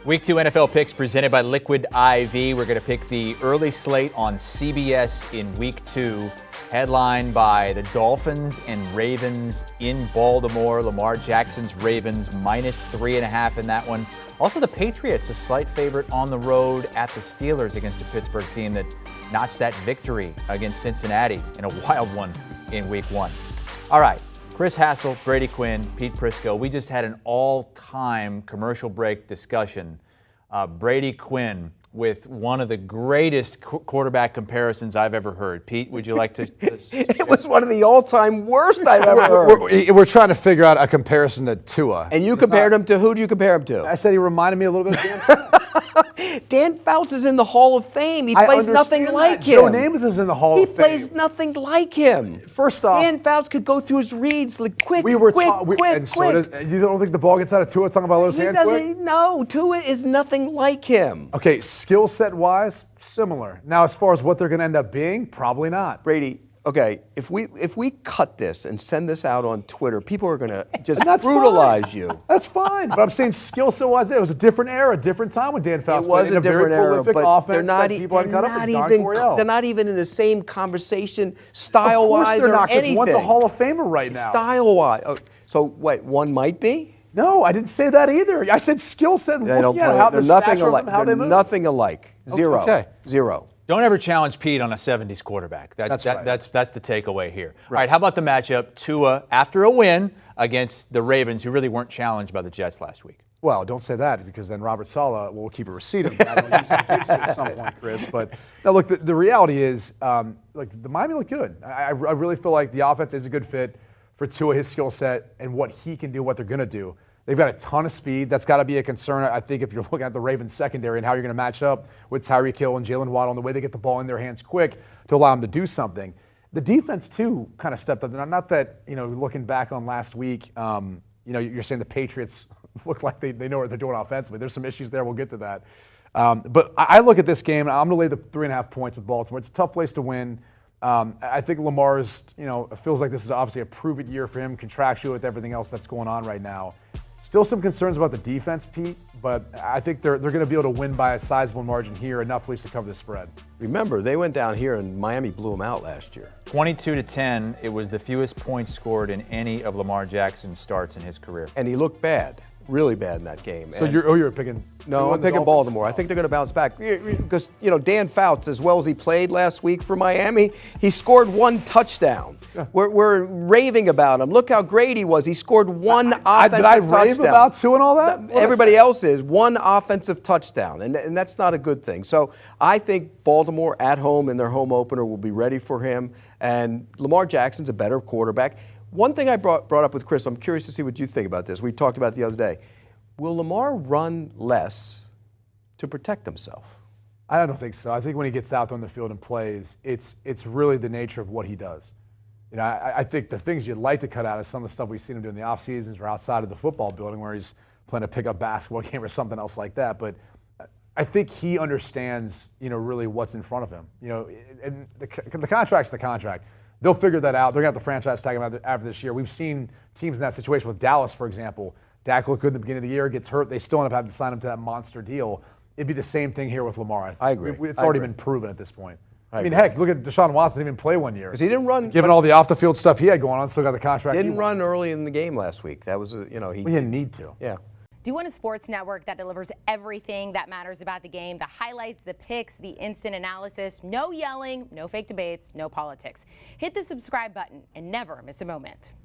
Week 2 NFL picks presented by Liquid IV. We're going to pick the early slate on CBS in Week 2, headlined by the Dolphins and Ravens in Baltimore. Lamar Jackson's Ravens -3.5 in that one. Also the Patriots, a slight favorite on the road at the Steelers against a Pittsburgh team that notched that victory against Cincinnati in a wild one in Week 1. All right. Chris Hassel, Brady Quinn, Pete Prisco. We just had an all-time commercial break discussion. Brady Quinn with one of the greatest quarterback comparisons I've ever heard. Pete, would you like to? It was one of the all-time worst I've ever heard. We're trying to figure out a comparison to Tua. And you compared him to who? Do you compare him to? I said he reminded me a little bit of Dan Fouts. Dan Fouts is in the Hall of Fame. He plays nothing like him. Joe Namath is in the Hall of Fame. He plays nothing like him. First off, Dan Fouts could go through his reads like quick. You don't think the ball gets out of Tua talking about those hands quick? No, Tua is nothing like him. Okay, skill set wise, similar. Now, as far as what they're going to end up being, probably not. Brady, okay, if we cut this and send this out on Twitter, people are going to just That's brutalize fine. you. That's fine, but I'm saying skill set wise, it was a different era, different time when Dan Fouts It was played a different era, but offense they're not even in the same conversation style-wise or anything. Of course they're not, because one's a Hall of Famer right now. Style-wise. Oh, so what, one might be? No, I didn't say that either. I said skill set and looking at how the stature of them, how they move. Nothing alike. Zero. Okay. Zero. Don't ever challenge Pete on a 70s quarterback. That's the takeaway here. Right. All right, how about the matchup? Tua, after a win against the Ravens, who really weren't challenged by the Jets last week. Well, don't say that, because then Robert Saleh will keep a receipt of that at some point, Chris. But now, look, the reality is, the Miami looked good. I really feel like the offense is a good fit for Tua, his skill set, and what he can do, what they're going to do. They've got a ton of speed. That's got to be a concern, I think, if you're looking at the Ravens secondary and how you're going to match up with Tyreek Hill and Jalen Waddle and the way they get the ball in their hands quick to allow them to do something. The defense, too, kind of stepped up. Not that, looking back on last week, you're saying the Patriots look like they know what they're doing offensively. There's some issues there. We'll get to that. But I look at this game, and I'm going to lay the 3.5 points with Baltimore. It's a tough place to win. I think Lamar's, it feels like this is obviously a prove-it year for him, contractually with everything else that's going on right now. Still some concerns about the defense, Pete, but I think they're going to be able to win by a sizable margin here, enough at least to cover the spread. Remember, they went down here and Miami blew them out last year. 22-10, it was the fewest points scored in any of Lamar Jackson's starts in his career. And he looked bad. Really bad in that game. So you're picking? No, I'm picking Baltimore. I think they're going to bounce back because Dan Fouts, as well as he played last week for Miami, he scored one touchdown. Yeah. We're raving about him. Look how great he was. He scored one offensive touchdown. Did I rave about Tua and all that? Everybody else is one offensive touchdown, and that's not a good thing. So I think Baltimore at home in their home opener will be ready for him, and Lamar Jackson's a better quarterback. One thing I brought up with Chris, I'm curious to see what you think about this. We talked about it the other day. Will Lamar run less to protect himself? I don't think so. I think when he gets out there on the field and plays, it's really the nature of what he does. I think the things you'd like to cut out is some of the stuff we've seen him do in the off seasons or outside of the football building where he's playing a pickup basketball game or something else like that. But I think he understands, really what's in front of him. And the contract's the contract. They'll figure that out. They're going to have the franchise tag him after this year. We've seen teams in that situation with Dallas, for example. Dak looked good in the beginning of the year, gets hurt. They still end up having to sign him to that monster deal. It'd be the same thing here with Lamar. I agree. It's already been proven at this point. I mean, heck, look at Deshaun Watson. Didn't even play 1 year. Because he didn't run. Given all the off-the-field stuff he had going on, still got the contract. Didn't run early in the game last week. That was, he didn't need to. Yeah. Do you want a sports network that delivers everything that matters about the game? The highlights, the picks, the instant analysis, no yelling, no fake debates, no politics. Hit the subscribe button and never miss a moment.